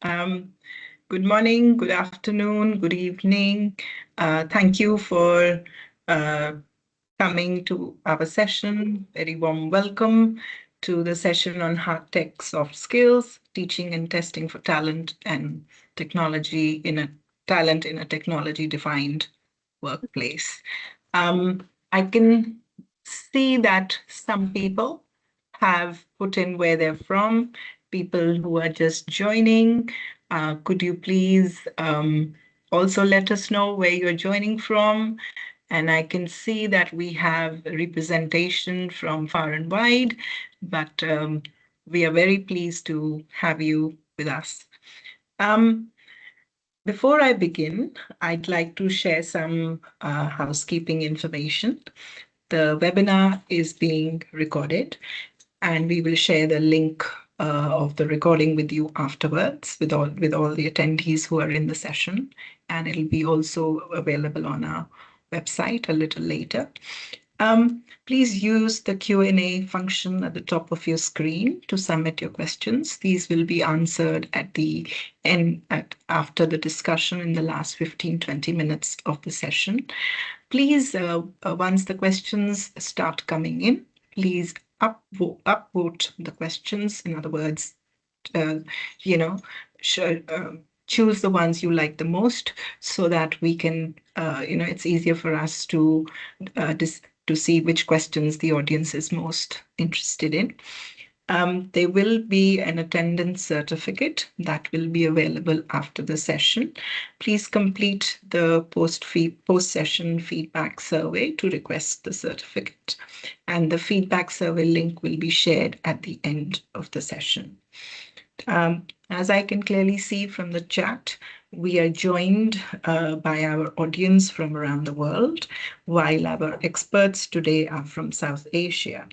Um, Good morning, good afternoon, good evening. Thank you for uh, coming to our session. Very warm welcome to the session on hard tech soft skills, teaching and testing for talent and technology in a technology defined workplace. I can see that some people have put in where they're from, people who are just joining. Could you please also let us know where you're joining from? And I can see that we have representation from far and wide, but we are very pleased to have you with us. Um, Before I begin, I'd like to share some housekeeping information. The webinar is being recorded, and we will share the link of the recording with you afterwards with all the attendees who are in the session, and it'll be also available on our website a little later. Please use the Q&A function at the top of your screen to submit your questions. These will be answered at the end, after the discussion in the last 15-20 minutes of the session. Please, once the questions start coming in, please upvote the questions. In other words, uh, you know, choose the ones you like the most so that we can, it's easier for us to to see which questions the audience is most interested in. There will be an attendance certificate that will be available after the session. Please complete the post-session feedback survey to request the certificate. And the feedback survey link will be shared at the end of the session. As I can clearly see from the chat, we are joined by our audience from around the world, while our experts today are from South Asia.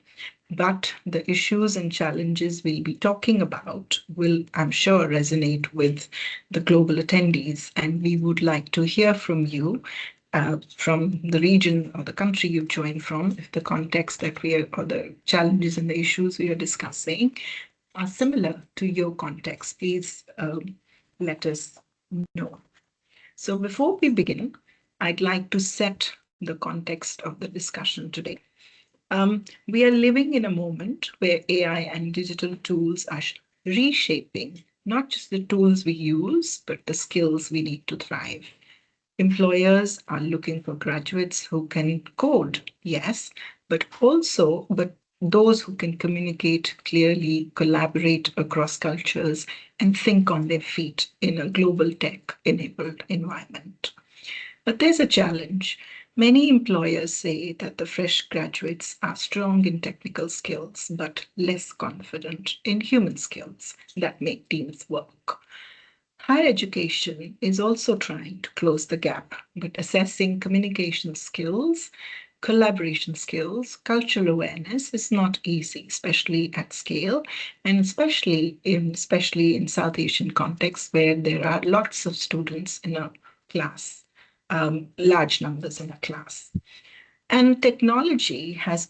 But the issues and challenges we'll be talking about will, I'm sure, resonate with the global attendees. And we would like to hear from you from the region or the country you've joined from, if the context that we are, or the challenges and the issues we are discussing are similar to your context, please let us know. So before we begin, I'd like to set the context of the discussion today. We are living in a moment where AI and digital tools are reshaping not just the tools we use, but the skills we need to thrive. Employers are looking for graduates who can code, yes, but those who can communicate clearly, collaborate across cultures, and think on their feet in a global tech-enabled environment. But there's a challenge. Many employers say that the fresh graduates are strong in technical skills, but less confident in human skills that make teams work. Higher education is also trying to close the gap, but assessing communication skills, collaboration skills, cultural awareness is not easy, especially at scale, and especially in South Asian contexts where there are lots of students in a class, large numbers in a class. And technology is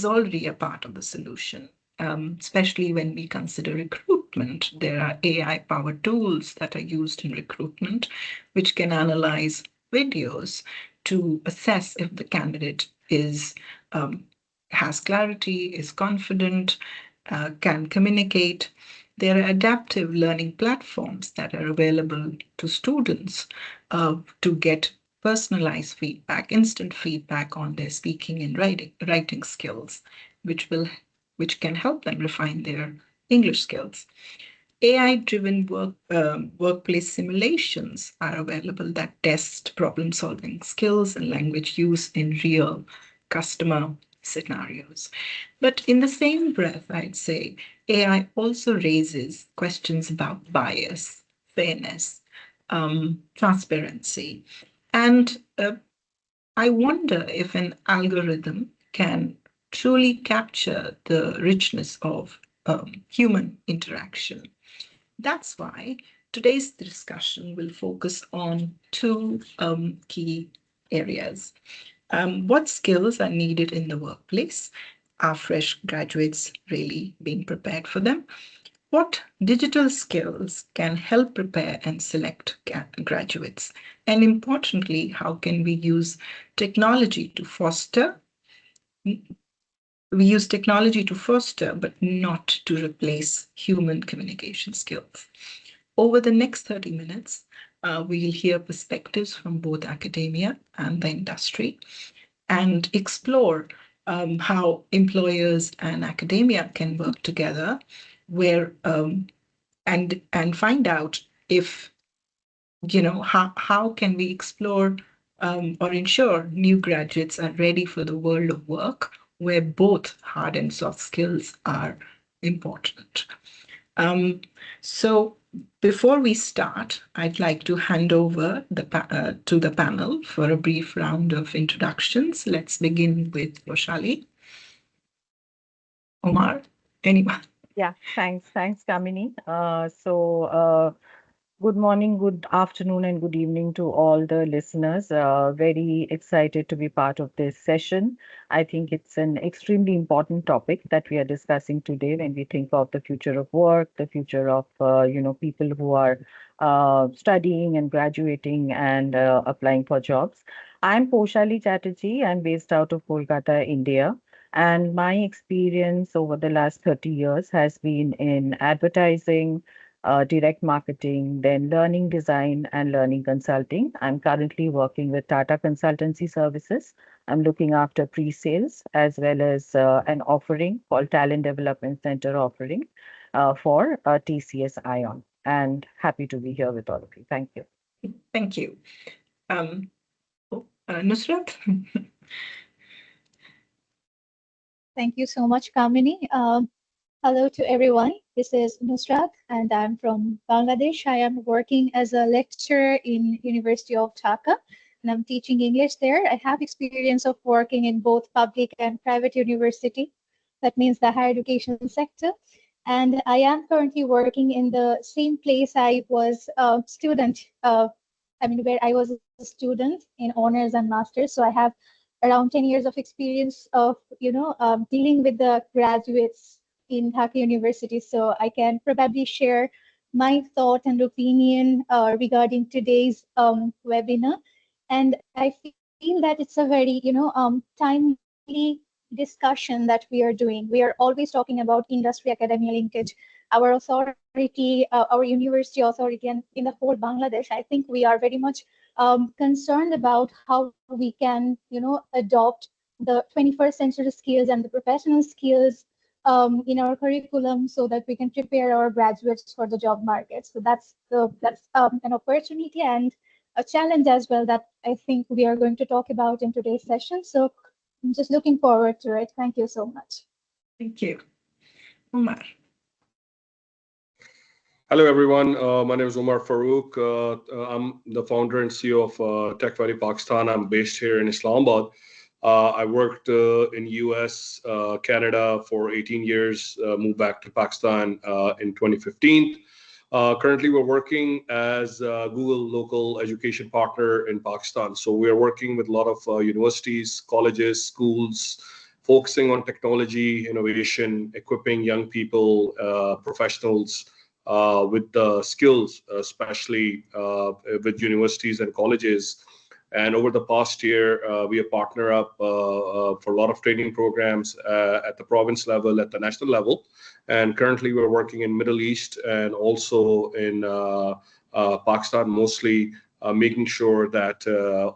already a part of the solution, especially when we consider recruitment. There are AI-powered tools that are used in recruitment, which can analyze videos to assess if the candidate has clarity, is confident, can communicate. There are adaptive learning platforms that are available to students to get personalized feedback, instant feedback on their speaking and writing skills, which can help them refine their English skills. AI-driven workplace simulations are available that test problem-solving skills and language use in real customer scenarios. But in the same breath, I'd say AI also raises questions about bias, fairness, transparency. And I wonder if an algorithm can truly capture the richness of human interaction. That's why today's discussion will focus on two key areas. What skills are needed in the workplace? Are fresh graduates really being prepared for them? What digital skills can help prepare and select graduates? And importantly, how can we use technology to foster? We use technology to foster, but not to replace human communication skills. Over the next 30 minutes, we'll hear perspectives from both academia and the industry and explore how employers and academia can work together where and find out if how can we explore or ensure new graduates are ready for the world of work where both hard and soft skills are important. um, so before we start, I'd like to hand over to the panel for a brief round of introductions. Let's begin with Roshali. Omar, anyone? Yeah, thanks, Kamini. Good morning, good afternoon, and good evening to all the listeners. Very excited to be part of this session. I think it's an extremely important topic that we are discussing today when we think of the future of work, the future of people who are studying and graduating and applying for jobs. I'm Poshali Chatterjee. I'm based out of Kolkata, India. And my experience over the last 30 years has been in advertising, direct marketing, then learning design and learning consulting. I'm currently working with Tata Consultancy Services. I'm looking after pre-sales as well as an offering called Talent Development Center offering for TCS Ion. And happy to be here with all of you. Thank you. Thank you. Um, Nusrat? Thank you so much, Kamini. Hello to everyone. This is Nusrat, and I'm from Bangladesh. I am working as a lecturer in University of Dhaka, and I'm teaching English there. I have experience of working in both public and private university. That means the higher education sector. And I am currently working in the same place I was a student. Where I was a student in honors and masters. So I have around 10 years of experience of dealing with the graduates in Dhaka University. So I can probably share my thought and opinion regarding today's webinar. And I feel that it's a very timely discussion that we are doing. We are always talking about industry academia linkage. Our authority, our university authority, and in the whole Bangladesh, I think we are very much concerned about how we can, adopt the 21st century skills and the professional skills in our curriculum so that we can prepare our graduates for the job market. So that's an opportunity and a challenge as well that I think we are going to talk about in today's session. So I'm just looking forward to it. Thank you so much. Thank you. Omar. Hello, everyone. My name is Umar Farouk. I'm the founder and CEO of Tech Valley Pakistan. I'm based here in Islamabad. I worked in US, Canada for 18 years, moved back to Pakistan in 2015. Currently, we're working as Google local education partner in Pakistan. So we are working with a lot of universities, colleges, schools, focusing on technology, innovation, equipping young people, professionals with the skills, especially with universities and colleges. And over the past year, we have partnered up for a lot of training programs at the province level, at the national level. And currently, we're working in Middle East and also in Pakistan, mostly making sure that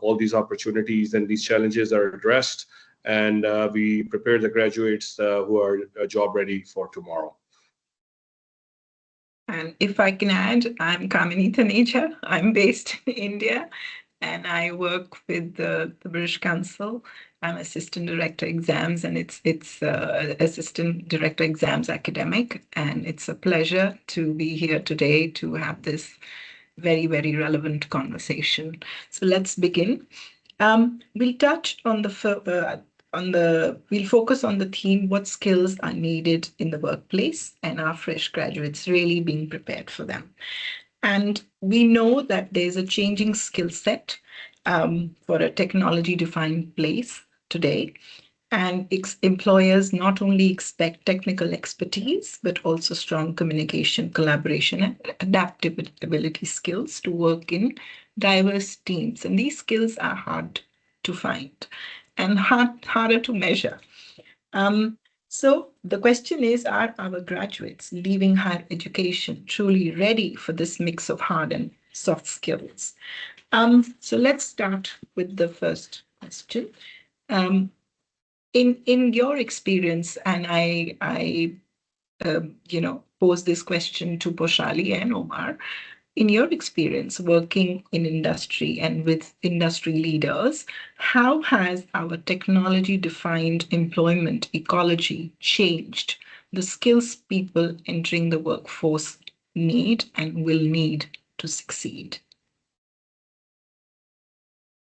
all these opportunities and these challenges are addressed, and we prepare the graduates who are job ready for tomorrow. And if I can add, I'm Kamini Taneja. I'm based in India and I work with the British Council. I'm Assistant Director Exams and it's Assistant Director Exams Academic. And it's a pleasure to be here today to have this very, very relevant conversation. So let's begin. We'll touch on we'll focus on the theme, what skills are needed in the workplace and our fresh graduates really being prepared for them. And we know that there's a changing skill set for a technology defined place today. And employers not only expect technical expertise, but also strong communication, collaboration, and adaptability skills to work in diverse teams. And these skills are hard to find and harder to measure. Um, so the question is, are our graduates leaving higher education truly ready for this mix of hard and soft skills? So let's start with the first question. Um, in your experience, and I pose this question to Poshali and Omar. In your experience working in industry and with industry leaders, how has our technology defined employment ecology changed the skills people entering the workforce need and will need to succeed?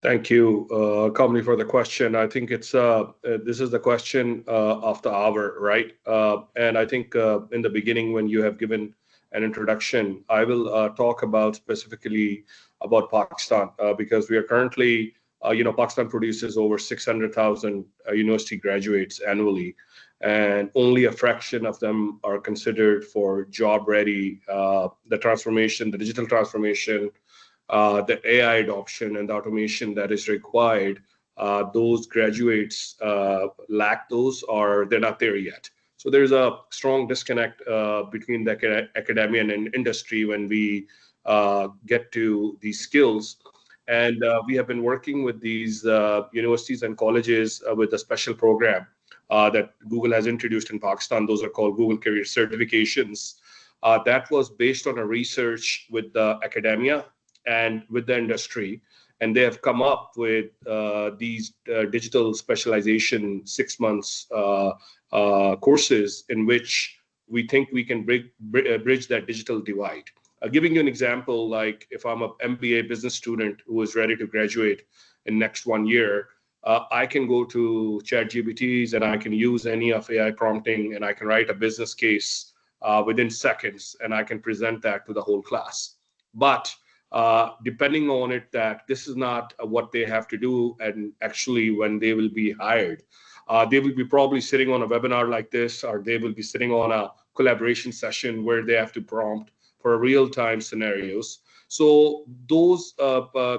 Thank you, Kamli, for the question. I think this is the question of the hour, right? And I think in the beginning, when you have given an introduction, I will talk about specifically about Pakistan because we are currently, Pakistan produces over 600,000 university graduates annually, and only a fraction of them are considered for job ready. The transformation, the digital transformation, the AI adoption and the automation that is required, those graduates lack those or they're not there yet. So there's a strong disconnect between the academia and industry when we get to these skills. And we have been working with these universities and colleges with a special program that Google has introduced in Pakistan. Those are called Google Career Certifications. That was based on a research with the academia and with the industry. And they have come up with these digital specialization 6 months courses in which we think we can bridge that digital divide. Giving you an example, like if I'm an MBA business student who is ready to graduate in next 1 year, I can go to ChatGPTs and I can use any of AI prompting and I can write a business case within seconds and I can present that to the whole class. But depending on it, that this is not what they have to do, and actually when they will be hired, they will be probably sitting on a webinar like this, or they will be sitting on a collaboration session where they have to prompt for real-time scenarios. So those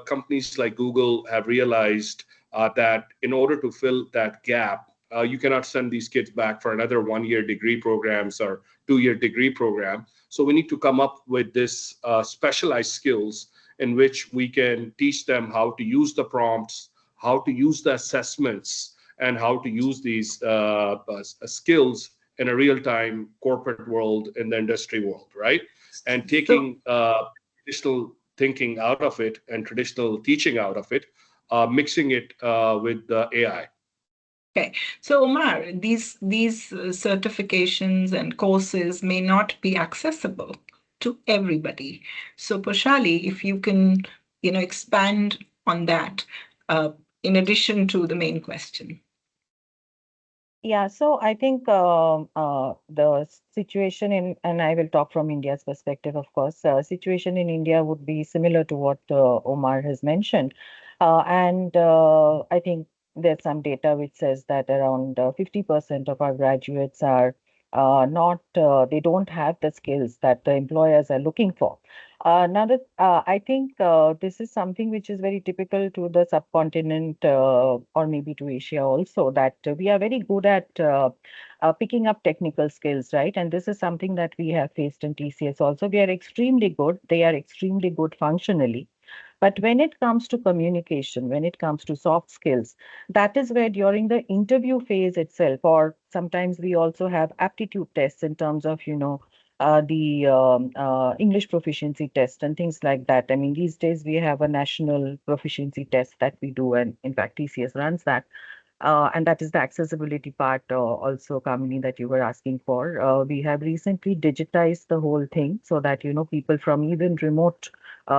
companies like Google have realized that in order to fill that gap, you cannot send these kids back for another 1 year degree programs or 2 year degree program. So we need to come up with this specialized skills in which we can teach them how to use the prompts, how to use the assessments, and how to use these skills in a real-time corporate world, in the industry world, right? And So, taking traditional thinking out of it and traditional teaching out of it, mixing it with the AI. okay. So, Omar, these certifications and courses may not be accessible to everybody. So, Poshali, if you can, expand on that, uh, in addition to the main question. Yeah, so I think the situation in, and I will talk from India's perspective, of course, situation in India would be similar to what Omar has mentioned. And I think there's some data which says that around 50% of our graduates are not, they don't have the skills that the employers are looking for. Now that I think this is something which is very typical to the subcontinent or maybe to Asia also, that we are very good at picking up technical skills, right? And this is something that we have faced in TCS also. We are extremely good. They are extremely good functionally. But when it comes to communication, when it comes to soft skills, that is where during the interview phase itself, or sometimes we also have aptitude tests in terms of, the English proficiency test and things like that. I mean, these days we have a national proficiency test that we do, and in fact, TCS runs that. And that is the accessibility part also, Kamini, that you were asking for. We have recently digitized the whole thing so that, people from even remote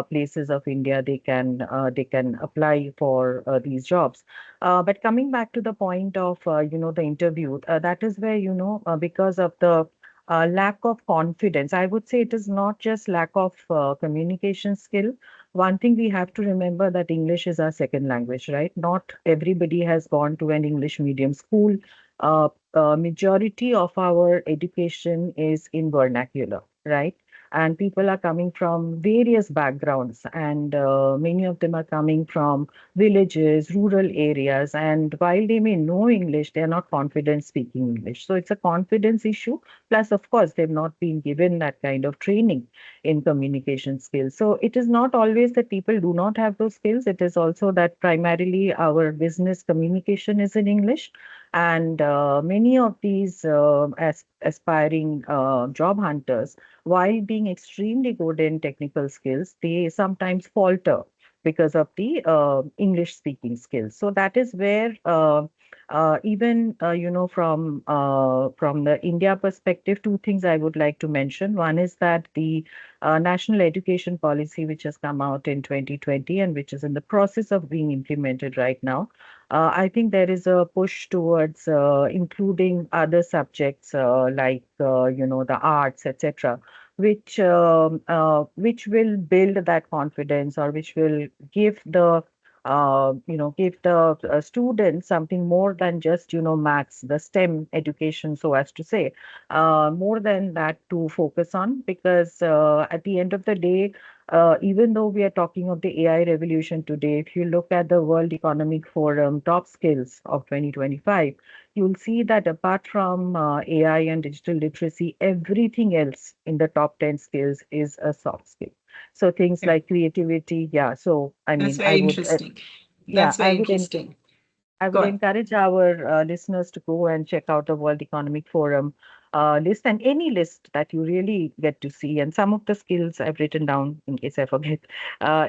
places of India, they can apply for these jobs. But coming back to the point of, the interview, that is where, because of the lack of confidence. I would say it is not just lack of communication skill. One thing we have to remember that English is our second language, right? Not everybody has gone to an English medium school. Majority of our education is in vernacular, right? And people are coming from various backgrounds, and many of them are coming from villages, rural areas, and while they may know English, they are not confident speaking English. So it's a confidence issue. Plus, of course, they've not been given that kind of training in communication skills. So it is not always that people do not have those skills. It is also that primarily our business communication is in English. And many of these aspiring job hunters, while being extremely good in technical skills, they sometimes falter because of the English speaking skills. So that is where even from the India perspective, two things I would like to mention. One is that the national education policy, which has come out in 2020 and which is in the process of being implemented right now, I think there is a push towards including other subjects like the arts, etc., which will build that confidence, or which will give the students something more than just maths, the STEM education, so as to say, more than that to focus on, because at the end of the day, even though we are talking of the AI revolution today, if you look at the World Economic Forum top skills of 2025, you'll see that apart from AI and digital literacy, everything else in the top 10 skills is a soft skill. So things Yeah, like creativity, yeah. So I that's mean, very interesting. yeah, That's very interesting. I Go would on. encourage our listeners to go and check out the World Economic Forum list, and any list that you really get to see. And some of the skills I've written down in case I forget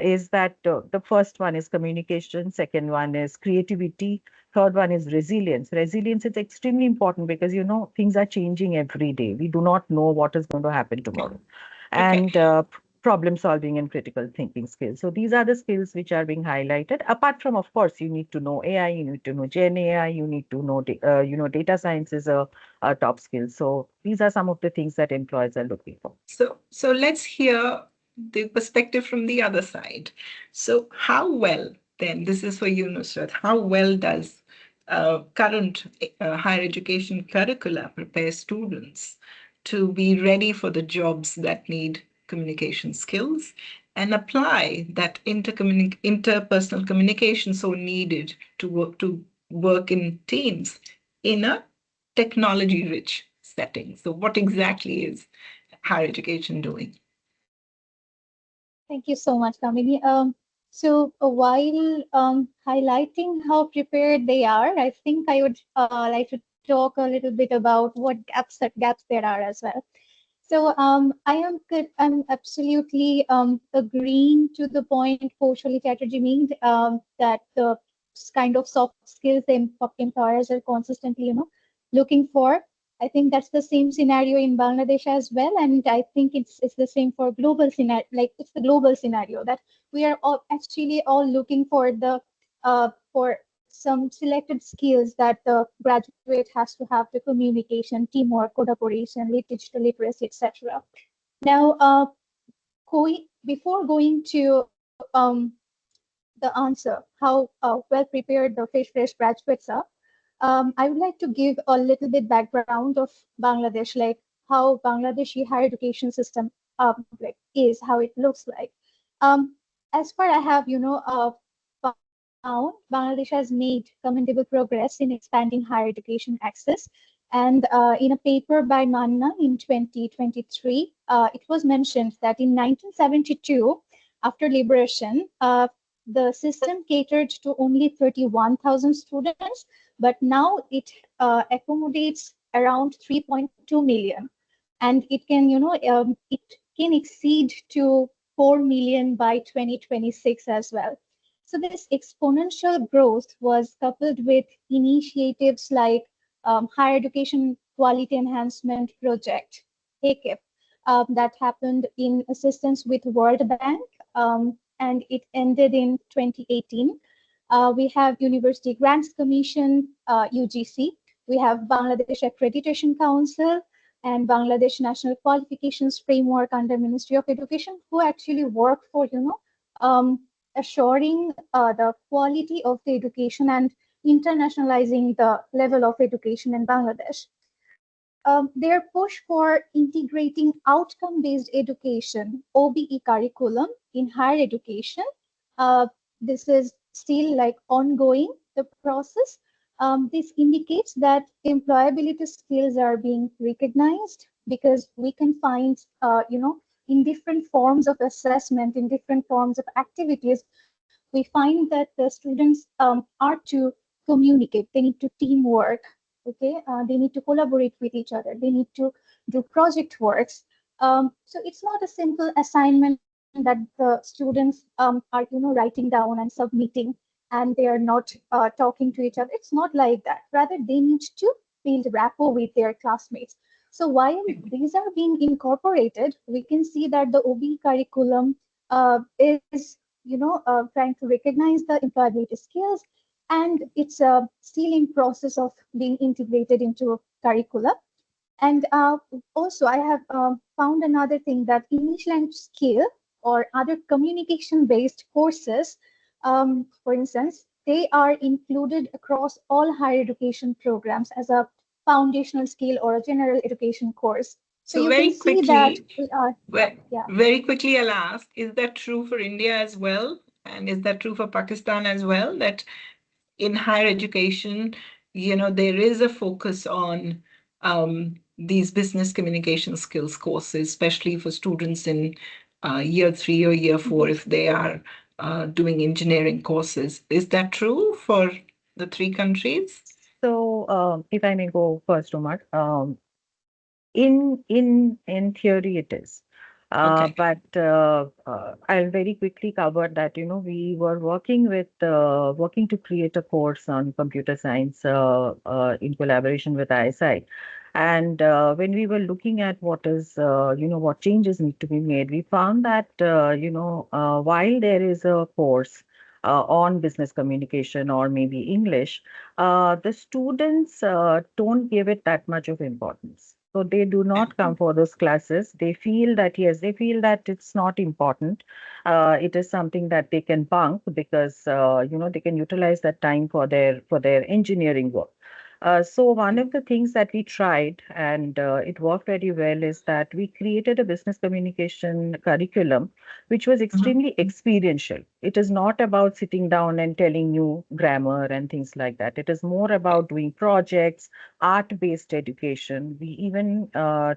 is that the first one is communication, second one is creativity, third one is resilience. Resilience is extremely important because things are changing every day. We do not know what is going to happen Okay. tomorrow. Okay. And problem solving and critical thinking skills. So these are the skills which are being highlighted. Apart from, of course, you need to know AI, you need to know Gen AI, you need to know, data science is a top skill. So these are some of the things that employers are looking for. So let's hear the perspective from the other side. So how well then, this is for you, Nusrat, how well does current higher education curricula prepare students to be ready for the jobs that need communication skills and apply that interpersonal communication so needed to work in teams in a technology-rich setting? So what exactly is higher education doing? Thank you so much, Kamini. So while highlighting how prepared they are, I think I would like to talk a little bit about what gaps there are as well. So I'm absolutely agreeing to the point Poshali Chatterjee made, that the kind of soft skills the employers are consistently, looking for. I think that's the same scenario in Bangladesh as well, and I think it's the same for global scenario. Like it's the global scenario that we are all looking for for some selected skills that the graduate has to have: the communication, teamwork, collaboration, digital literacy, etc. Now, before going to the answer, how well prepared the fresh graduates are, I would like to give a little bit background of Bangladesh, like how Bangladeshi higher education system like is, how it looks like. Um, as far I have, found, Bangladesh has made commendable progress in expanding higher education access. And in a paper by Manna in 2023, it was mentioned that in 1972, after liberation, the system catered to only 31,000 students, but now it accommodates around 3.2 million, and it can it can exceed to 4 million by 2026 as well. So this exponential growth was coupled with initiatives like higher education quality enhancement project, HACEP, that happened in assistance with World Bank, and it ended in 2018. We have University Grants Commission, UGC. We have Bangladesh Accreditation Council, and Bangladesh National Qualifications Framework under Ministry of Education, who actually work for, assuring the quality of the education and internationalizing the level of education in Bangladesh. Their push for integrating outcome-based education, OBE curriculum, in higher education. This is still like ongoing, the process. This indicates that employability skills are being recognized because we can find, in different forms of assessment, in different forms of activities, we find that the students are to communicate, they need to teamwork, okay, they need to collaborate with each other, they need to do project works. So it's not a simple assignment that the students are writing down and submitting and they are not talking to each other. It's not like that, rather they need to build rapport with their classmates. So while these are being incorporated, we can see that the OB curriculum is trying to recognize the employability skills, and it's still in process of being integrated into curricula. And also, I have found another thing, that English language skill or other communication-based courses, for instance, they are included across all higher education programs as a foundational skill or a general education course. So So you can very see that, quickly, yeah. very quickly, I'll ask, is that true for India as well? And is that true for Pakistan as well? That in higher education, there is a focus on these business communication skills courses, especially for students in year 3 or year 4, if they are doing engineering courses. Is that true for the 3 countries? So, if I may go first, Umar, in theory it is. Okay. But I'll very quickly cover that, we were working to create a course on computer science in collaboration with ISI. And when we were looking at what changes need to be made, we found that, while there is a course on business communication or maybe English, the students don't give it that much of importance. So they do not come for those classes. They feel that, yes, they feel that it's not important. It is something that they can bunk because, they can utilize that time for their engineering work. So one of the things that we tried, and it worked very well, is that we created a business communication curriculum, which was extremely experiential. It is not about sitting down and telling you grammar and things like that. It is more about doing projects, art-based education. We even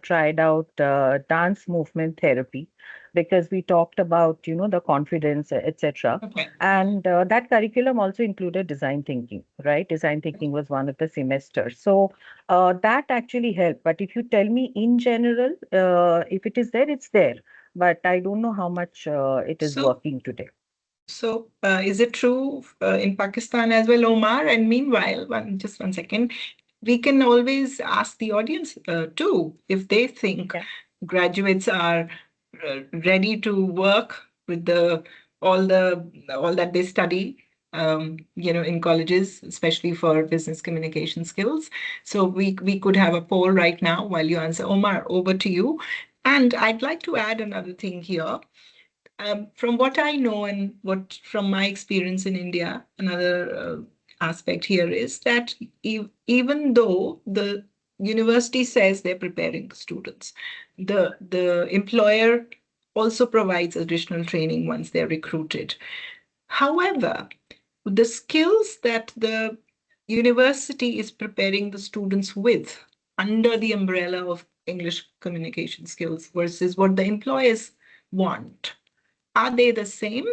tried out dance movement therapy because we talked about, the confidence, etc. Okay. And that curriculum also included design thinking, right? Design thinking was one of the semesters. So that actually helped. But if you tell me in general, if it is there, it's there. But I don't know how much it is So, working today. is it true in Pakistan as well, Omar? And meanwhile, just 1 second, we can always ask the audience too if they think Yeah. graduates are ready to work with all that they study, in colleges, especially for business communication skills. So we could have a poll right now while you answer. Omar, over to you. And I'd like to add another thing here. From what I know and what from my experience in India, another aspect here is that even though the university says they're preparing the students, the employer also provides additional training once they're recruited. However, the skills that the university is preparing the students with under the umbrella of English communication skills versus what the employers want, are they the same?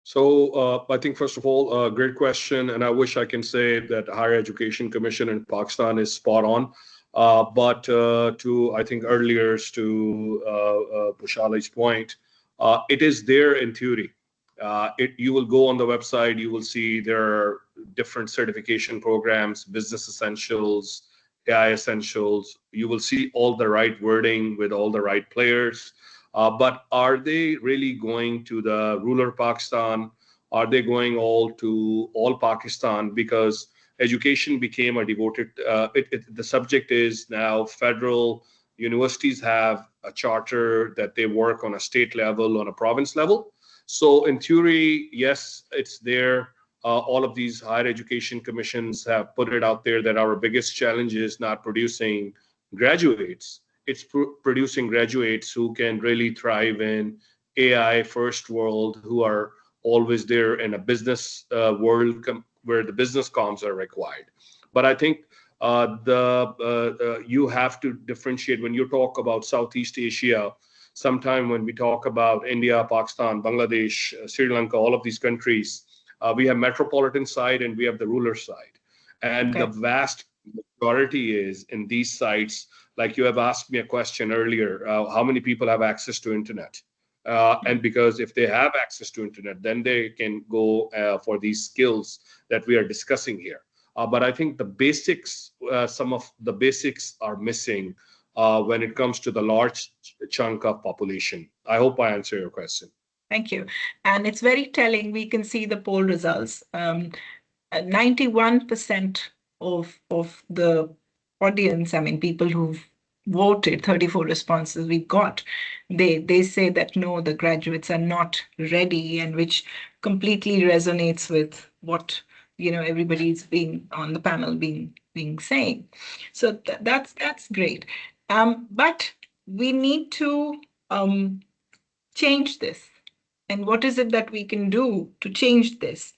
So I think, first of all, great question. And I wish I can say that Higher Education Commission in Pakistan is spot on. But to, I think, earlier to Pushali's point, it is there in theory. You will go on the website, you will see there are different certification programs, business essentials, AI essentials. You will see all the right wording with all the right players. But are they really going to the rural Pakistan? Are they going all to all Pakistan? Because education became a devoted. The subject is now federal. Universities have a charter that they work on a state level, on a province level. So in theory, yes, it's there. All of these higher education commissions have put it out there that our biggest challenge is not producing graduates. It's producing graduates who can really thrive in AI first world, who are always there in a business world where the business comms are required. But I think you have to differentiate when you talk about Southeast Asia. Sometime when we talk about India, Pakistan, Bangladesh, Sri Lanka, all of these countries, we have metropolitan side and we have the rural side. And the Okay. vast majority is in these sites, like you have asked me a question earlier, how many people have access to internet? And because if they have access to internet, then they can go for these skills that we are discussing here. But I think the basics, some of the basics are missing when it comes to the large chunk of population. I hope I answer your question. Thank you. And it's very telling. We can see the poll results. 91% of the audience, I mean, people who've voted, 34 responses we got, they say that no, the graduates are not ready, and which completely resonates with what everybody's being on the panel being saying. So that's great. But we need to change this. And what is it that we can do to change this?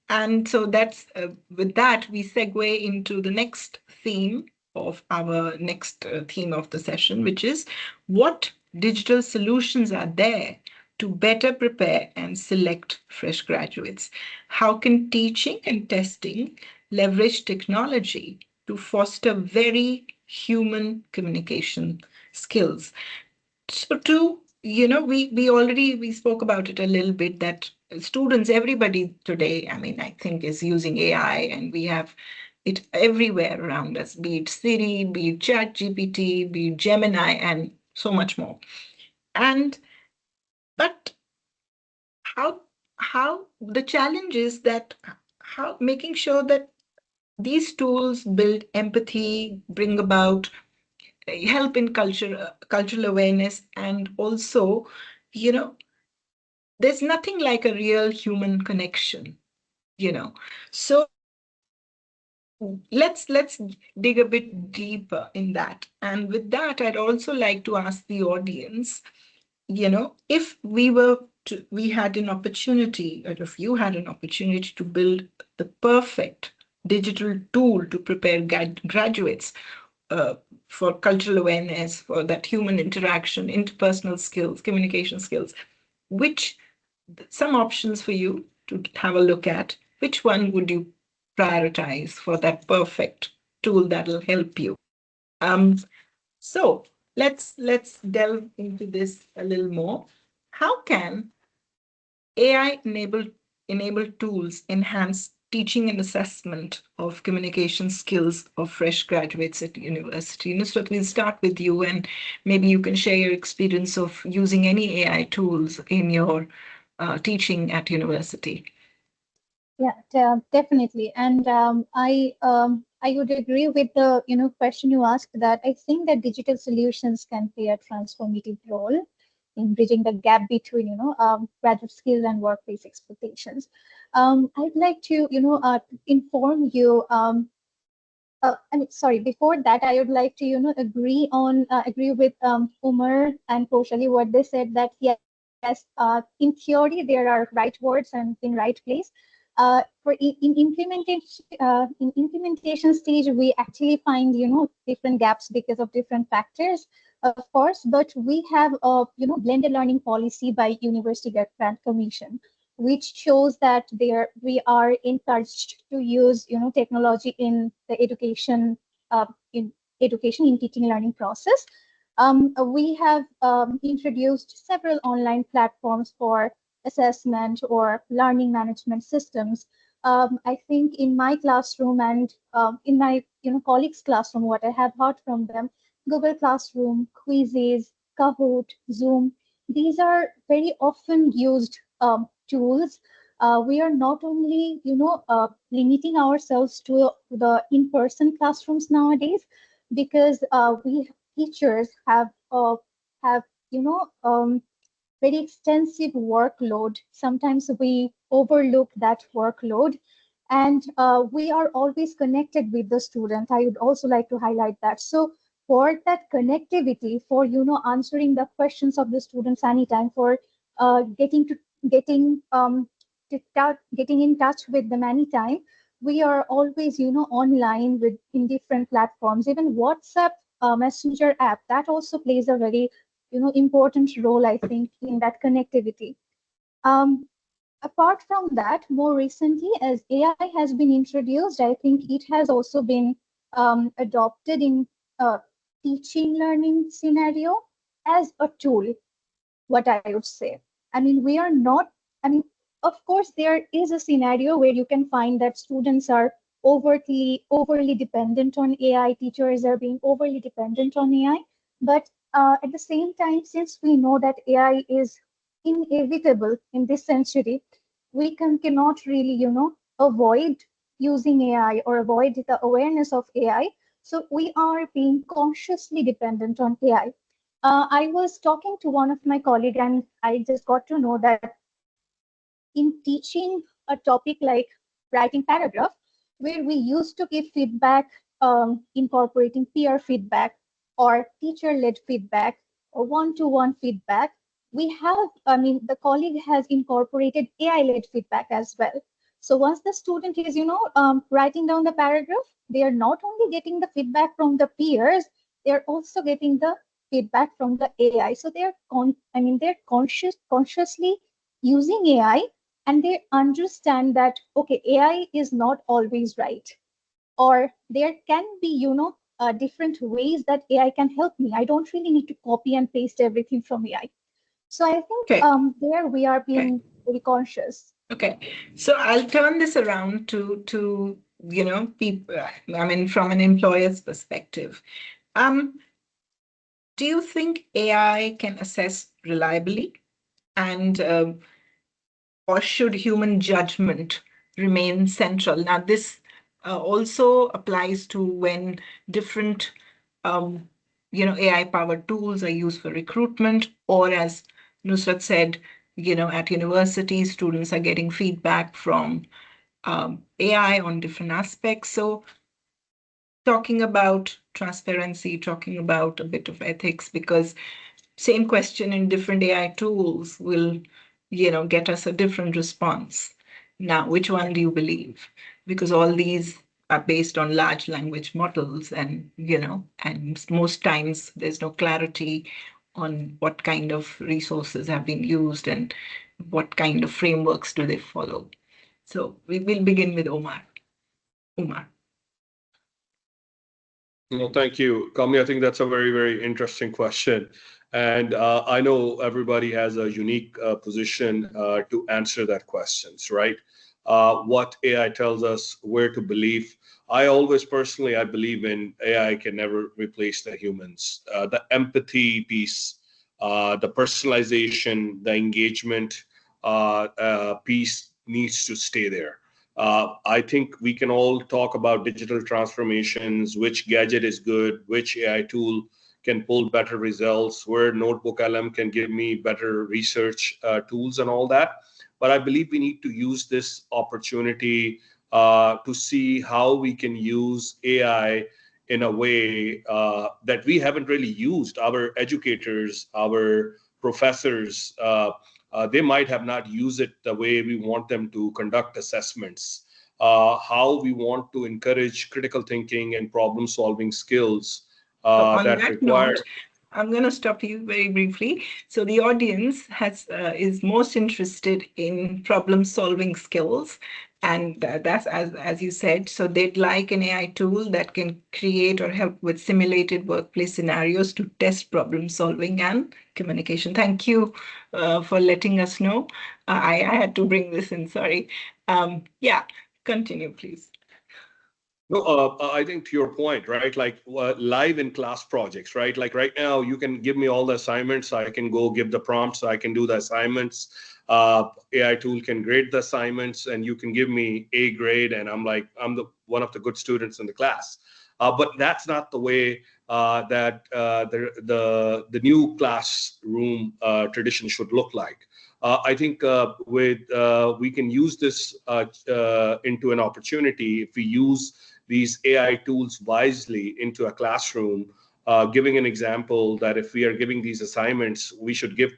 And so that's with that, we segue into the next theme of our next theme of the session, which is what digital solutions are there to better prepare and select fresh graduates? How can teaching and testing leverage technology to foster very human communication skills? So too, we spoke about it a little bit that students, everybody today, I mean, I think is using AI, and we have it everywhere around us, be it Siri, be it Chat GPT, be it Gemini, and so much more. And but how how the challenge is that how making sure that these tools build empathy, bring about help in cultural awareness, and also, you know there's nothing like a real human connection, you know. So let's dig a bit deeper in that. And with that, I'd also like to ask the audience, if we had an opportunity, or if you had an opportunity to build the perfect digital tool to prepare graduates uh, for cultural awareness, for that human interaction, interpersonal skills, communication skills, which some options for you to have a look at. Which one would you prioritize for that perfect tool that'll help you? Um, so let's delve into this a little more. How can AI enabled tools enhance teaching and assessment of communication skills of fresh graduates at university? Nusrat, we'll start with you, and maybe you can share your experience of using any AI tools in your teaching at university. Yeah, definitely. And I would agree with the question you asked, that I think that digital solutions can play a transformative role in bridging the gap between graduate skills and workplace expectations. I'd like to inform you. I mean, sorry. Before that, I would like to agree with Umar and Koshali what they said, that yes, in theory there are right words and in right place. In implementation stage, we actually find different gaps because of different factors, of course. But we have a blended learning policy by University Grant Commission, which shows that we are encouraged to use technology uh, in education in teaching learning process. We have introduced several online platforms for assessment or learning management systems. I think in my classroom and in my colleagues' classroom, what I have heard from them, Google Classroom, Quizzes, Kahoot, Zoom, these are very often used tools we are not only, limiting ourselves to the in-person classrooms nowadays, because we teachers have very extensive workload. Sometimes we overlook that workload, and we are always connected with the student. I would also like to highlight that. So for that connectivity, for answering the questions of the students anytime, for getting to getting getting in touch with them anytime, we are always online with in different platforms. Even WhatsApp messenger app, that also plays a very important role, I think, in that connectivity. um, Apart from that, more recently, as AI has been introduced, I think it has also been adopted in a teaching learning scenario as a tool, what I would say. I mean, we are not, I mean, of course, there is a scenario where you can find that students are overly dependent on AI, teachers are being overly dependent on AI. But at the same time, since we know that AI is inevitable in this century, we cannot really, avoid using AI or avoid the awareness of AI. So we are being consciously dependent on AI. I was talking to one of my colleagues, and I just got to know that in teaching a topic like writing paragraph, where we used to give feedback, incorporating peer feedback or teacher-led feedback or one-to-one feedback, the colleague has incorporated AI-led feedback as well. So once the student is, writing down the paragraph, they are not only getting the feedback from the peers, they are also getting the feedback from the AI. So they're consciously using AI, and they understand that, okay, AI is not always right, or there can be, different ways that AI can help me. I don't really need to copy and paste everything from AI. So I think Okay. there we are Okay. being very conscious. Okay. So I'll turn this around to people. I mean, from an employer's perspective. Um, do you think AI can assess reliably, and or should human judgment remain central? Now, this also applies to when different, um, AI-powered tools are used for recruitment, or as Nusrat said, at universities, students are getting feedback from AI on different aspects. So, talking about transparency, talking about a bit of ethics, because same question in different AI tools will, get us a different response. Now, which one do you believe? Because all these are based on large language models, and most times there's no clarity on what kind of resources have been used and what kind of frameworks do they follow. So we will begin with Omar. Omar. No, thank you, Kami. I think that's a very, very interesting question. And I know everybody has a unique position to answer that questions, right? What AI tells us, where to believe. I always personally, I believe in AI can never replace the humans. The empathy piece, the personalization, the engagement piece needs to stay there. I think we can all talk about digital transformations, which gadget is good, which AI tool can pull better results, where Notebook LM can give me better research tools and all that. But I believe we need to use this opportunity to see how we can use AI in a way that we haven't really used. Our educators, our professors, they might have not used it the way we want them to conduct assessments. How we want to encourage critical thinking and problem solving skills So on that that require. note, I'm going to stop you very briefly. So the audience is most interested in problem-solving skills, and that's as you said. So they'd like an AI tool that can create or help with simulated workplace scenarios to test problem-solving and communication. Thank you for letting us know. I had to bring this in. Sorry. Yeah. Continue, please. No, I think to your point, right? Like live in class projects, right? Like right now, you can give me all the assignments. I can go give the prompts. I can do the assignments. AI tool can grade the assignments, and you can give me a grade, and I'm like, I'm the one of the good students in the class. But that's not the way that the new classroom tradition should look like. I think we can use this into an opportunity if we use these AI tools wisely into a classroom. Giving an example that if we are giving these assignments, we should give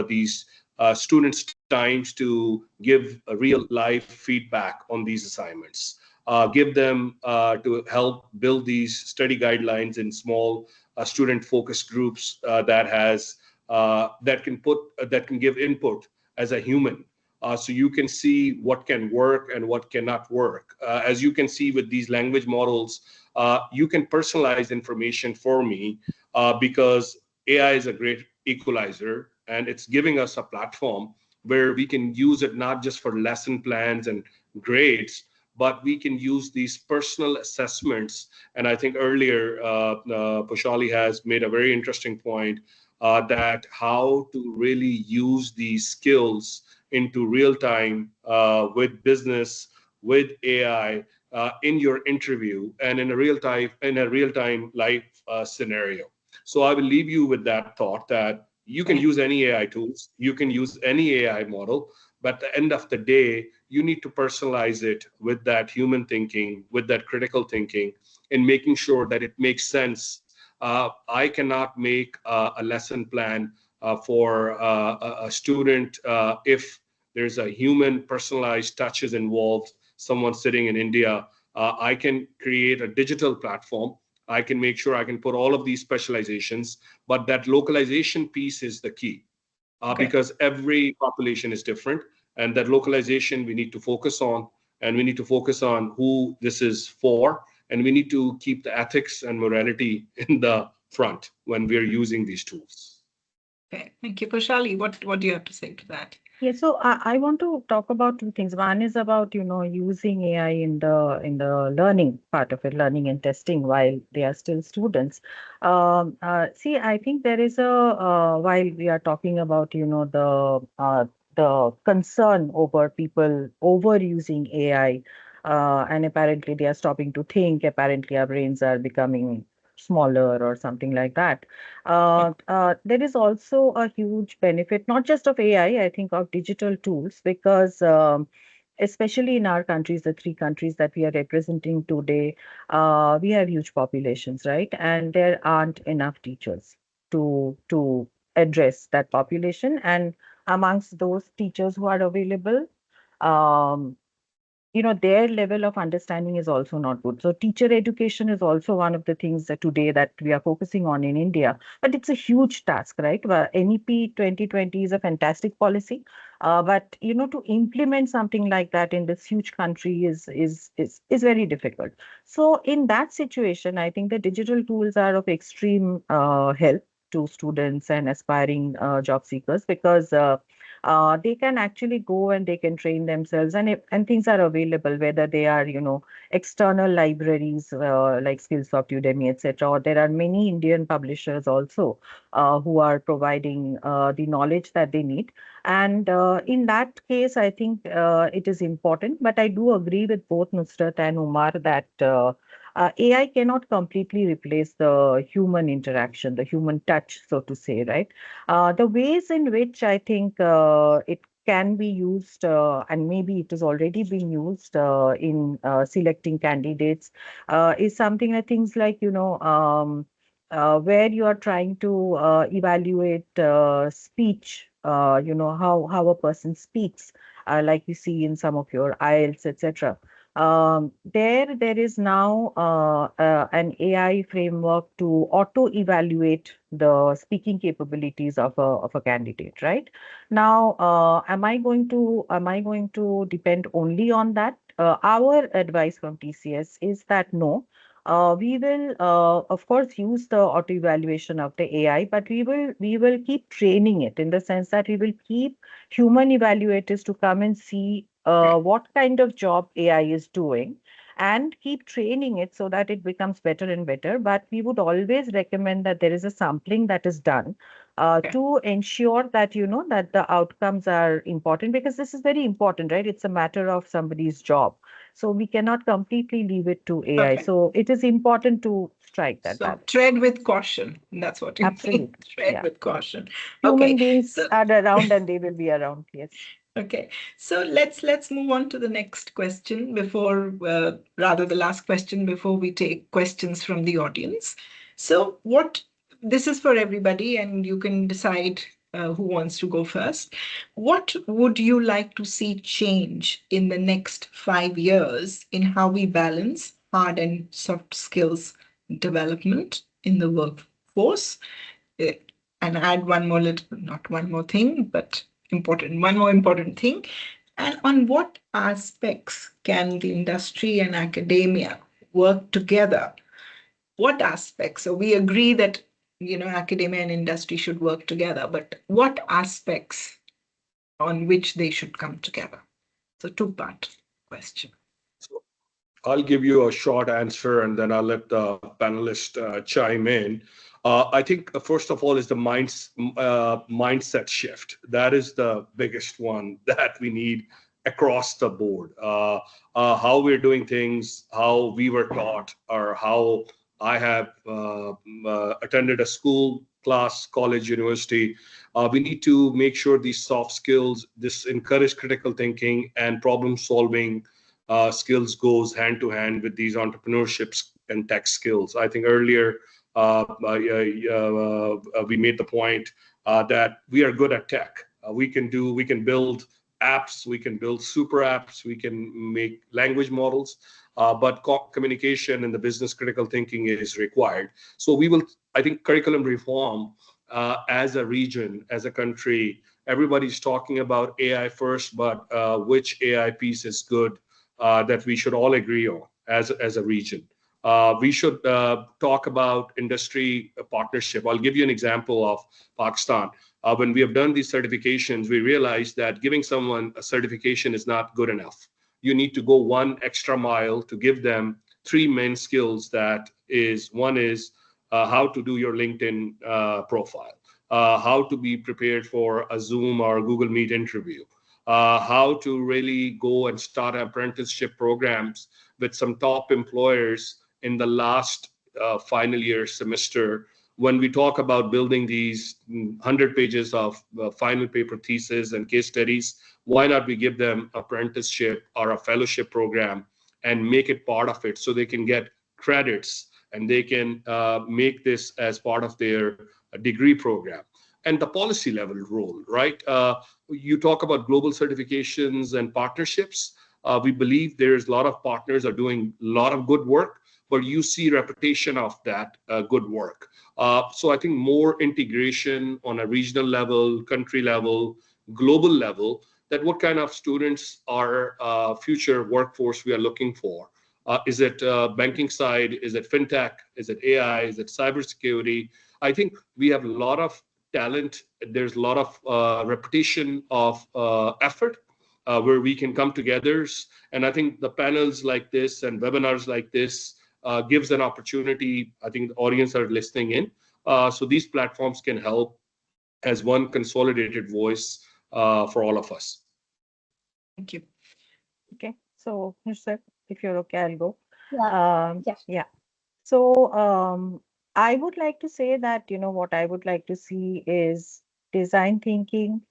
these students times to give a real life feedback on these assignments. Give them to help build these study guidelines in small student focus groups that can give input as a human, so you can see what can work and what cannot work. As you can see with these language models, you can personalize information for me because AI is a great equalizer, and it's giving us a platform where we can use it not just for lesson plans and grades, but we can use these personal assessments. And I think earlier, Pushali has made a very interesting point that how to really use these skills into real time with business, with AI in your interview and in a real time live scenario. So I will leave you with that thought that you can use any AI tools, you can use any AI model, but at the end of the day, you need to personalize it with that human thinking, with that critical thinking, and making sure that it makes sense. I cannot make a lesson plan for a student if there's a human personalized touch is involved, someone sitting in India. I can create a digital platform. I can make sure I can put all of these specializations, but that localization piece is the key because every population is different, and that localization we need to focus on, and we need to focus on who this is for, and we need to keep the ethics and morality in the front when we are using these tools. Okay, thank you. Kushali, what do you have to say to that? Yeah, so I want to talk about two things. One is about, using AI in the learning part of it, learning and testing while they are still students. See, I think there is while we are talking about, the concern over people overusing AI, and apparently they are stopping to think. Apparently, our brains are becoming smaller or something like that. There is also a huge benefit, not just of AI, I think of digital tools, because especially in our countries, the three countries that we are representing today, we have huge populations, right? And there aren't enough teachers to address that population. And amongst those teachers who are available, um, their level of understanding is also not good. So teacher education is also one of the things that today that we are focusing on in India, but it's a huge task, right? Well, NEP 2020 is a fantastic policy, but to implement something like that in this huge country is very difficult. So in that situation, I think the digital tools are of extreme help to students and aspiring job seekers, because they can actually go and they can train themselves, and things are available, whether they are external libraries like Skillsoft, Udemy, etc., or there are many Indian publishers also who are providing the knowledge that they need. And in that case, I think it is important, but I do agree with both Nusrat and Umar that AI cannot completely replace the human interaction, the human touch, so to say, right? The ways in which I think it can be used, and maybe it is already being used in selecting candidates, is something like things like, where you are trying to evaluate speech, how a person speaks, like you see in some of your IELTS, etc. There is now an AI framework to auto evaluate the speaking capabilities of a candidate, right? Now, am I going to depend only on that? Our advice from TCS is that no. We will, of course, use the auto evaluation of the AI, but we will keep training it, in the sense that we will keep human evaluators to come and see what kind of job AI is doing, and keep training it so that it becomes better and better. But we would always recommend that there is a sampling that is done Okay. to ensure that that the outcomes are important, because this is very important, right? It's a matter of somebody's job. So we cannot completely leave it to AI. Okay. So it is important to strike that So balance. tread with caution. That's what you mean. Absolutely. Tread Yeah. with caution. Human Okay. beings So are around and they will be around. Yes. okay. So let's move on to the next question before rather the last question before we take questions from the audience. So what this is for everybody and you can decide who wants to go first. What would you like to see change in the next 5 years in how we balance hard and soft skills development in the workforce? Eh, and add one more little, not one more thing, but one more important thing. And on what aspects can the industry and academia work together? What aspects? So we agree that, academia and industry should work together, but what aspects on which they should come together? So two-part question. So I'll give you a short answer and then I'll let the panelist chime in. I think first of all is the mindset shift. That is the biggest one that we need across the board. How we're doing things, how we were taught, or how I have attended a school, class, college, university. We need to make sure these soft skills, this encourage critical thinking and problem solving skills goes hand to hand with these entrepreneurships and tech skills. I think earlier we made the point that we are good at tech. We can build apps, we can build super apps, we can make language models, but communication and the business critical thinking is required. So we will, I think, curriculum reform as a region, as a country. Everybody's talking about AI first, but which AI piece is good that we should all agree on as a region. We should talk about industry partnership. I'll give you an example of Pakistan. When we have done these certifications, we realized that giving someone a certification is not good enough. You need to go one extra mile to give them three main skills. That is, one is how to do your LinkedIn profile, how to be prepared for a Zoom or Google Meet interview, how to really go and start apprenticeship programs with some top employers in the last final year semester. When we talk about building these 100 pages of final paper thesis and case studies, why not we give them apprenticeship or a fellowship program and make it part of it so they can get credits and they can make this as part of their degree program. And the policy level role, right? You talk about global certifications and partnerships. We believe there's a lot of partners are doing a lot of good work, but you see repetition of that good work. So I think more integration on a regional level, country level, global level, that what kind of students are future workforce we are looking for. Is it banking side? Is it fintech? Is it AI? Is it cybersecurity? I think we have a lot of talent. There's a lot of repetition of effort where we can come together. And I think the panels like this and webinars like this gives an opportunity. I think the audience are listening in. So these platforms can help as one consolidated voice for all of us. Thank you. Okay. So, Nusrat, if you're okay, I'll go. Yeah. Yes. Yeah. So, I would like to say that, what I would like to see is design thinking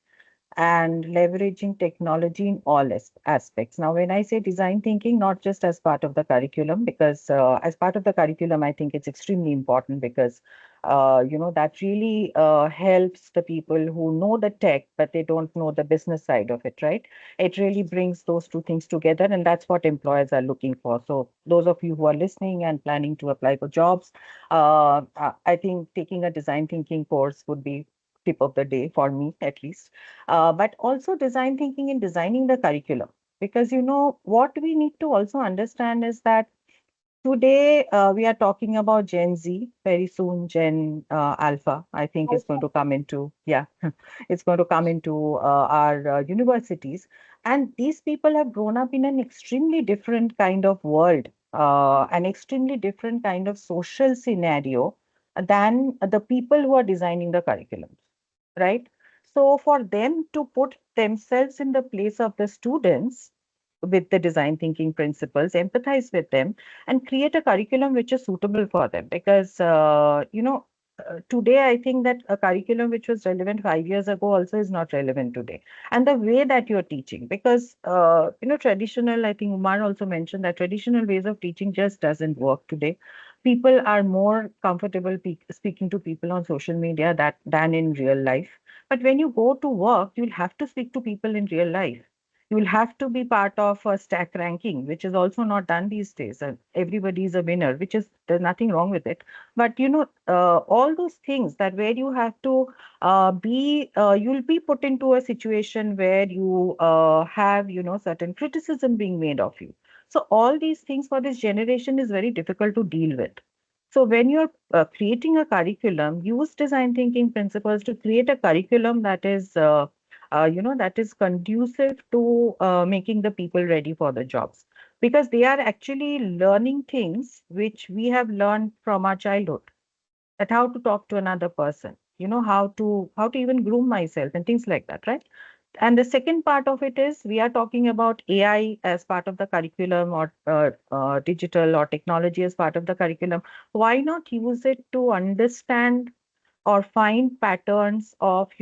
and leveraging technology in all aspects. Now, when I say design thinking, not just as part of the curriculum, because as part of the curriculum, I think it's extremely important because, that really helps the people who know the tech, but they don't know the business side of it, right? It really brings those two things together, and that's what employers are looking for. So, those of you who are listening and planning to apply for jobs, I think taking a design thinking course would be tip of the day for me, at least. But also design thinking in designing the curriculum. Because what we need to also understand is that today we are talking about Gen Z, very soon Gen Alpha, I think is going to come into, yeah, it's going to come into our universities. And these people have grown up in an extremely different kind of world, an extremely different kind of social scenario than the people who are designing the curriculums, right? So for them to put themselves in the place of the students with the design thinking principles, empathize with them, and create a curriculum which is suitable for them. Because, today I think that a curriculum which was relevant 5 years ago also is not relevant today. And the way that you're teaching, because, traditional, I think Umar also mentioned that traditional ways of teaching just doesn't work today. People are more comfortable speaking to people on social media than in real life. But when you go to work, you'll have to speak to people in real life. You will have to be part of a stack ranking, which is also not done these days. Everybody is a winner, which is, there's nothing wrong with it. But all those things that where you have to you'll be put into a situation where you have, certain criticism being made of you. So all these things for this generation is very difficult to deal with. So when you're creating a curriculum, use design thinking principles to create a curriculum that is conducive to making the people ready for the jobs, because they are actually learning things which we have learned from our childhood, at how to talk to another person, how to even groom myself and things like that, right? And the second part of it is we are talking about AI as part of the curriculum, or digital or technology as part of the curriculum. Why not use it to understand or find patterns of,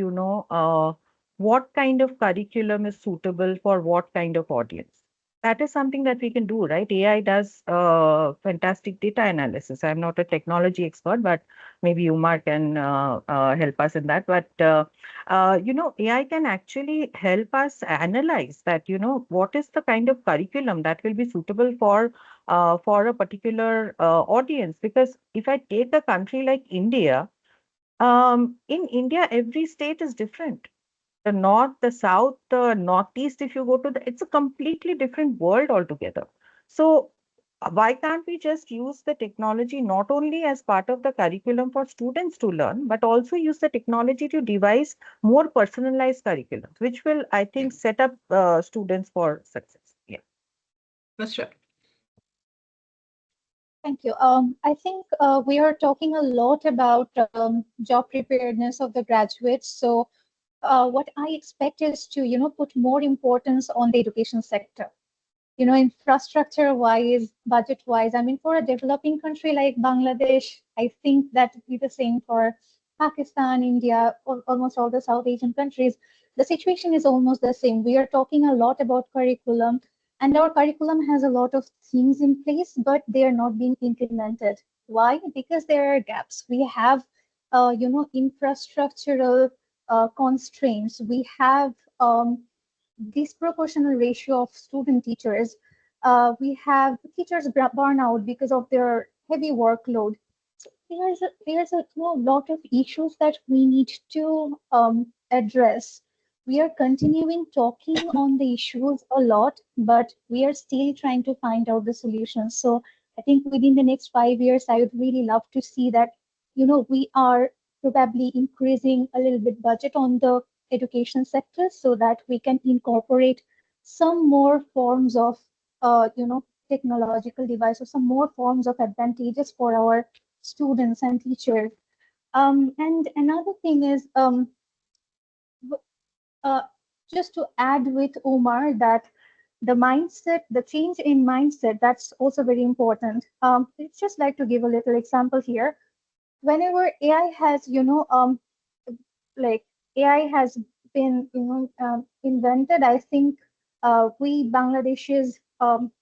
what kind of curriculum is suitable for what kind of audience? That is something that we can do, right? AI does fantastic data analysis. I'm not a technology expert, but maybe Umar can help us in that. But AI can actually help us analyze that, what is the kind of curriculum that will be suitable for a particular audience. Because if I take a country like India, in India, every state is different. The north, the south, the northeast, if you go to it's a completely different world altogether. So why can't we just use the technology not only as part of the curriculum for students to learn, but also use the technology to devise more personalized curriculums, which will, I think, set up students for success. Yeah. That's right. Thank you. I think we are talking a lot about job preparedness of the graduates. So what I expect is to, put more importance on the education sector. Infrastructure wise, budget wise. I mean, for a developing country like Bangladesh, I think that would be the same for Pakistan, India, almost all the South Asian countries. The situation is almost the same. We are talking a lot about curriculum, and our curriculum has a lot of things in place, but they are not being implemented. Why? Because there are gaps. We have, infrastructural constraints. We have disproportional ratio of student teachers. We have teachers burn out because of their heavy workload. So there's a lot of issues that we need to address. We are continuing talking on the issues a lot, but we are still trying to find out the solutions. So I think within the next 5 years, I would really love to see that, we are probably increasing a little bit budget on the education sector so that we can incorporate some more forms of, technological device or some more forms of advantages for our students and teachers. And another thing is, uh, just to add with Omar, that the mindset, the change in mindset, that's also very important. It's just like to give a little example here. Whenever AI has, like AI has been, invented, I think we Bangladeshis,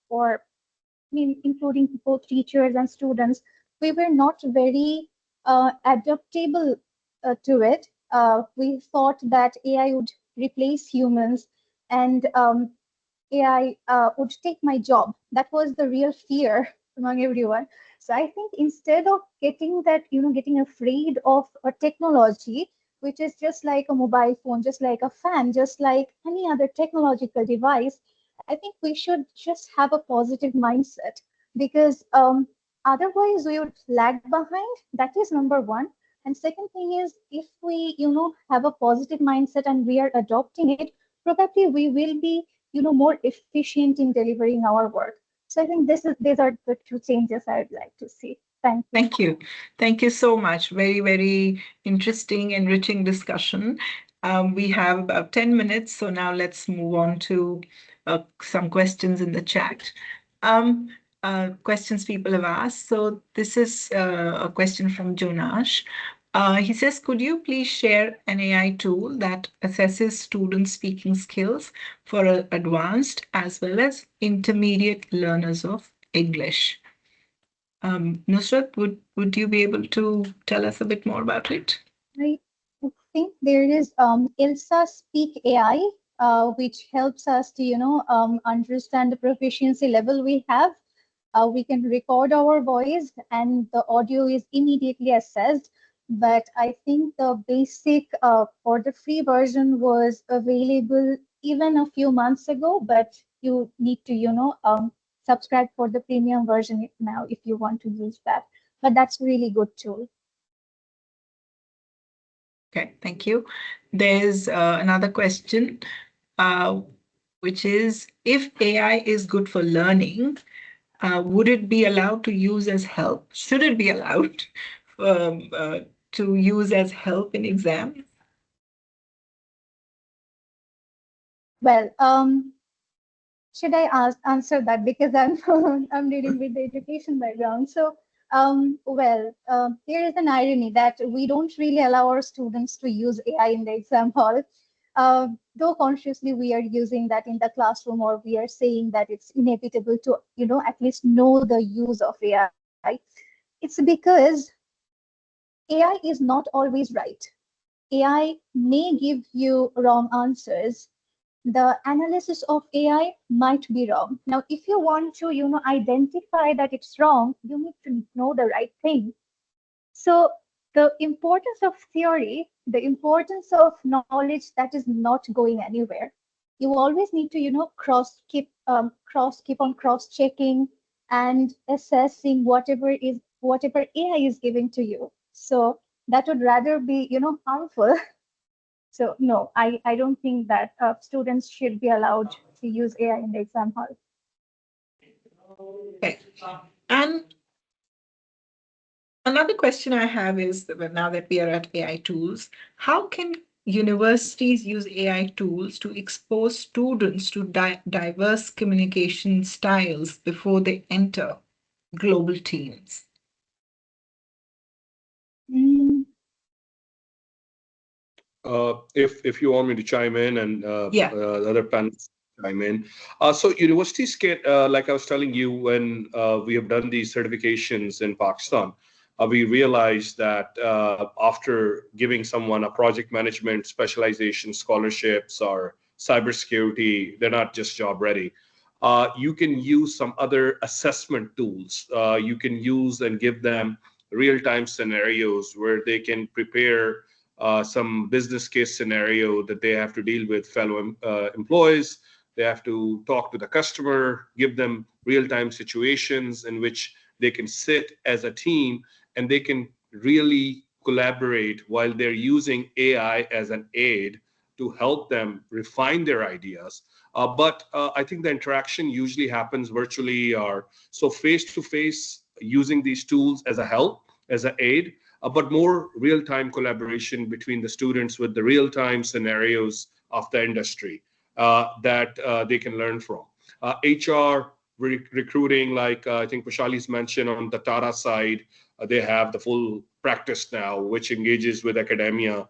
or I mean, including both teachers and students, we were not very adaptable to it. We thought that AI would replace humans, and AI would take my job. That was the real fear among everyone. So I think instead of getting that, getting afraid of a technology, which is just like a mobile phone, just like a fan, just like any other technological device, I think we should just have a positive mindset, because otherwise we would lag behind. That is number one. And second thing is, if we, have a positive mindset and we are adopting it, probably we will be more efficient in delivering our work. So I think these are the two changes I'd like to see. Thank you. Thank you. Thank you so much. Very, very interesting, enriching discussion. We have about 10 minutes, so now let's move on to some questions in the chat. Um, Questions people have asked. So this is a question from Jonash. He says, could you please share an AI tool that assesses student speaking skills for advanced as well as intermediate learners of English? Nusrat, would you be able to tell us a bit more about it? I think there is Ilsa Speak AI, which helps us to understand the proficiency level we have. We can record our voice and the audio is immediately assessed. But I think the basic or the free version was available even a few months ago, but you need to, subscribe for the premium version now if you want to use that. But that's a really good tool. Okay, thank you. There's another question, uh, which is, if AI is good for learning, would it be allowed to use as help? Should it be allowed to use as help in exams? Well, should I answer that because I'm I'm dealing with the education background. So, there is an irony that we don't really allow our students to use AI in the exam hall. Though consciously we are using that in the classroom, or we are saying that it's inevitable to, at least know the use of AI. It's because AI is not always right. AI may give you wrong answers. The analysis of AI might be wrong. Now, if you want to, identify that it's wrong, you need to know the right thing. So the importance of theory, the importance of knowledge that is not going anywhere. You always need to, keep on cross checking and assessing whatever AI is giving to you. So that would rather be, harmful. So no, I don't think that students should be allowed to use AI in the exam hall. Okay. And another question I have is that now that we are at AI tools, how can universities use AI tools to expose students to diverse communication styles before they enter global teams? Mm, If you want me to chime in and Yeah. the other panelists chime in. So universities get, like I was telling you, when we have done these certifications in Pakistan, we realized that after giving someone a project management specialization, scholarships, or cybersecurity, they're not just job ready. You can use some other assessment tools. You can use and give them real-time scenarios where they can prepare some business case scenario that they have to deal with fellow employees. They have to talk to the customer, give them real-time situations in which they can sit as a team and they can really collaborate while they're using AI as an aid to help them refine their ideas. But I think the interaction usually happens virtually or so face to face using these tools as a help, as an aid, but more real-time collaboration between the students with the real-time scenarios of the industry that they can learn from. HR recruiting, like I think Vishali's mentioned on the Tata side, they have the full practice now, which engages with academia.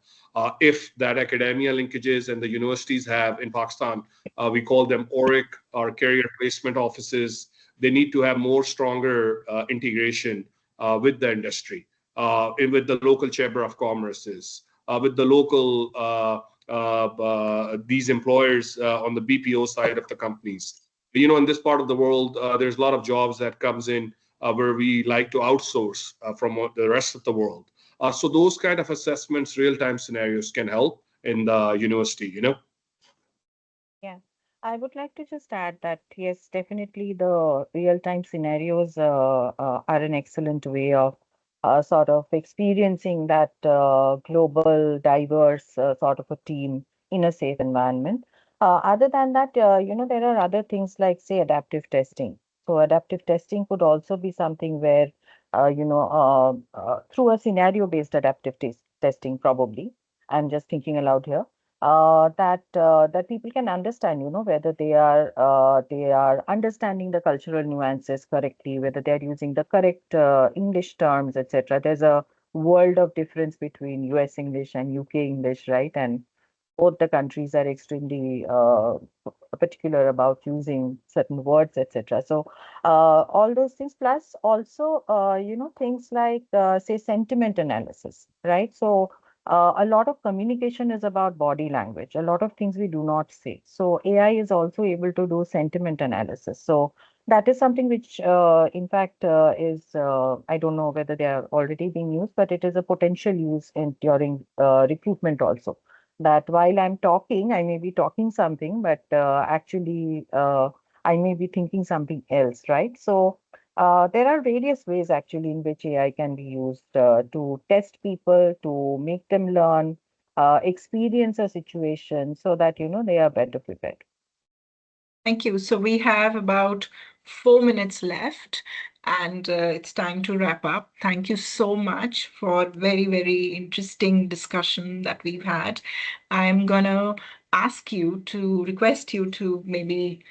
If that academia linkages and the universities have in Pakistan, we call them ORIC or career placement offices. They need to have more stronger integration with the industry with the local chamber of commerces, with the local these employers on the BPO side of the companies. In this part of the world, there's a lot of jobs that comes in where we like to outsource from the rest of the world. So those kind of assessments, real-time scenarios can help in the university. Yeah, I would like to just add that yes, definitely the real-time scenarios are an excellent way of sort of experiencing that global, diverse sort of a team in a safe environment. Other than that, there are other things like, say, adaptive testing. So adaptive testing could also be something where, through a scenario-based adaptive testing, probably. I'm just thinking aloud here. That people can understand, whether they are understanding the cultural nuances correctly, whether they are using the correct English terms, etc. There's a world of difference between US English and UK English, right? And both the countries are extremely particular about using certain words, etc. So all those things, plus also things like say sentiment analysis, right? So a lot of communication is about body language. A lot of things we do not say. So AI is also able to do sentiment analysis. So that is something which, in fact, is I don't know whether they are already being used, but it is a potential use in during recruitment also, that while I'm talking, I may be talking something, but actually I may be thinking something else, right? So there are various ways actually in which AI can be used to test people, to make them learn, experience a situation so that, they are better prepared. Thank you. So we have about 4 minutes left, and it's time to wrap up. Thank you so much for very, very interesting discussion that we've had. I'm gonna request you to maybe,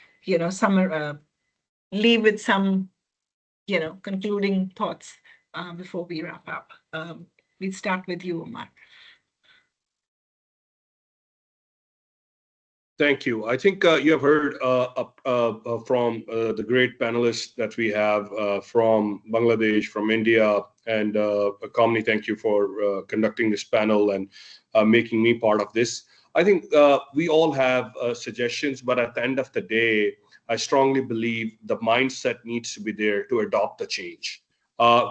leave with some, concluding thoughts before we wrap up. We'll start with you, Omar. Thank you. I think you have heard from the great panelists that we have from Bangladesh, from India, and Kamini, thank you for conducting this panel and making me part of this. I think we all have suggestions, but at the end of the day, I strongly believe the mindset needs to be there to adopt the change.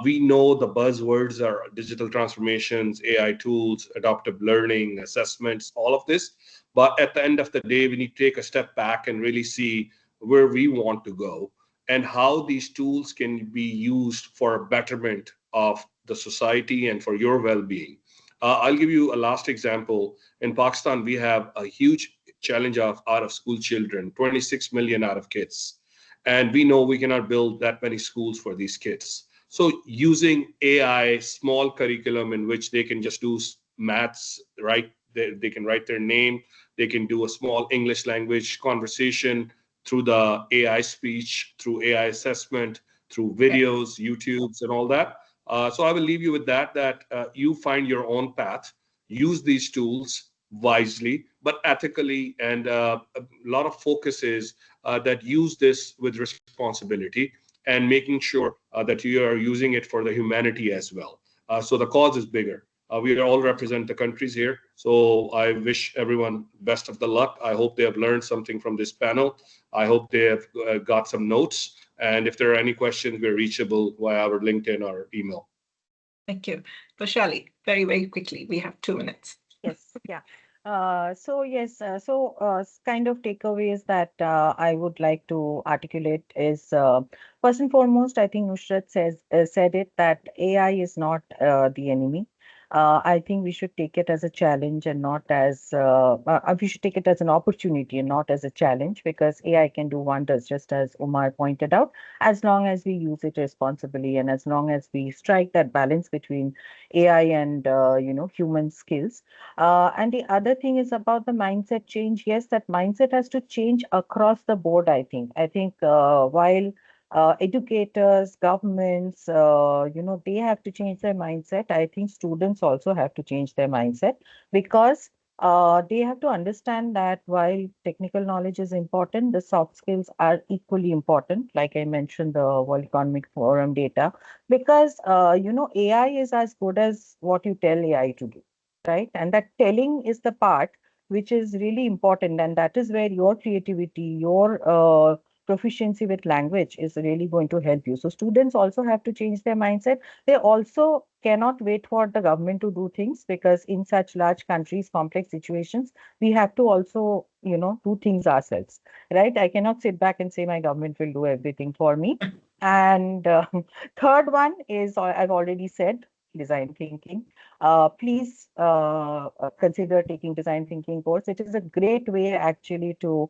We know the buzzwords are digital transformations, AI tools, adaptive learning, assessments, all of this. But at the end of the day, we need to take a step back and really see where we want to go and how these tools can be used for a betterment of the society and for your well-being. I'll give you a last example. In Pakistan, we have a huge challenge of out of school children, 26 million out of kids. And we know we cannot build that many schools for these kids. So using AI, small curriculum in which they can just do maths, right? They can write their name, they can do a small English language conversation through the AI speech, through AI assessment, through Yeah. videos, YouTubes, and all that. So I will leave you with that you find your own path, use these tools wisely, but ethically, and a lot of focus is that use this with responsibility and making sure that you are using it for the humanity as well. So the cause is bigger. We all represent the countries here. So I wish everyone best of the luck. I hope they have learned something from this panel. I hope they have got some notes. And if there are any questions, we're reachable via our LinkedIn or email. Thank you. Vashali, very, very quickly, we have 2 minutes. Yes, yeah. So yes, kind of takeaways that I would like to articulate is first and foremost, I think Nusrat said it, that AI is not the enemy. I think we should take it as a challenge and not as we should take it as an opportunity and not as a challenge, because AI can do wonders, just as Umar pointed out, as long as we use it responsibly and as long as we strike that balance between AI and human skills. And the other thing is about the mindset change. Yes, that mindset has to change across the board, I think. I think while educators, governments, they have to change their mindset, I think students also have to change their mindset, because they have to understand that while technical knowledge is important, the soft skills are equally important. Like I mentioned, the World Economic Forum data, because AI is as good as what you tell AI to do, right? And that telling is the part which is really important. And that is where your creativity, your proficiency with language is really going to help you. So students also have to change their mindset. They also cannot wait for the government to do things, because in such large countries, complex situations, we have to also, do things ourselves, right? I cannot sit back and say my government will do everything for me. And third one is, I've already said, design thinking, please consider taking design thinking course. It is a great way actually to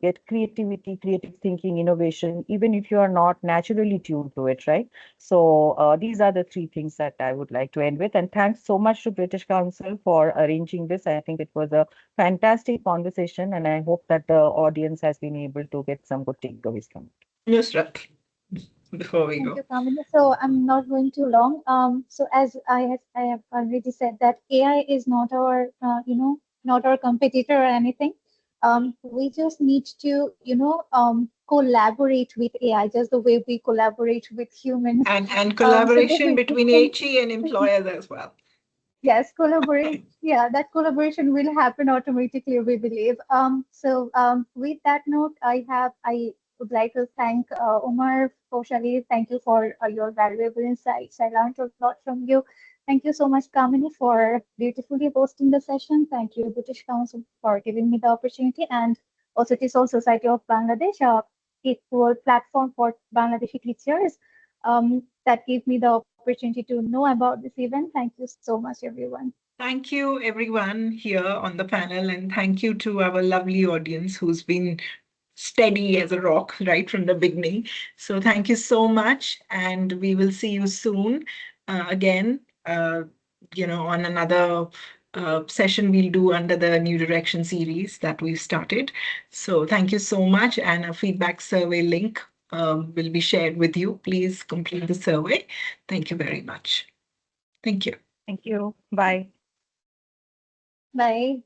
get creativity, creative thinking, innovation, even if you are not naturally tuned to it, right? So these are the three things that I would like to end with. And thanks so much to British Council for arranging this. I think it was a fantastic conversation, and I hope that the audience has been able to get some good takeaways from it. Nusrat, before we Thank go. you, Kamini. So I'm not going too long. So as I have already said that AI is not our, not our competitor or anything. We just need to, collaborate with AI, just the way we collaborate with humans. And So the collaboration basic between thing. HE and employers as well. Yes, collaborate. Yeah, that collaboration will happen automatically, we believe. With that note, I would like to thank Umar Koshali. Thank you for your valuable insights. I learned a lot from you. Thank you so much, Kamini, for beautifully hosting the session. Thank you, British Council, for giving me the opportunity, and also TESOL Society of Bangladesh, a equal platform for Bangladeshi teachers that gave me the opportunity to know about this event. Thank you so much, everyone. Thank you, everyone here on the panel, and thank you to our lovely audience who's been steady as a rock right from the beginning. So, thank you so much, and we will see you soon again. On another session we'll do under the New Direction series that we've started. So, thank you so much, and a feedback survey link will be shared with you. Please complete the survey. Thank you very much. Thank you. Thank you. Bye. Bye.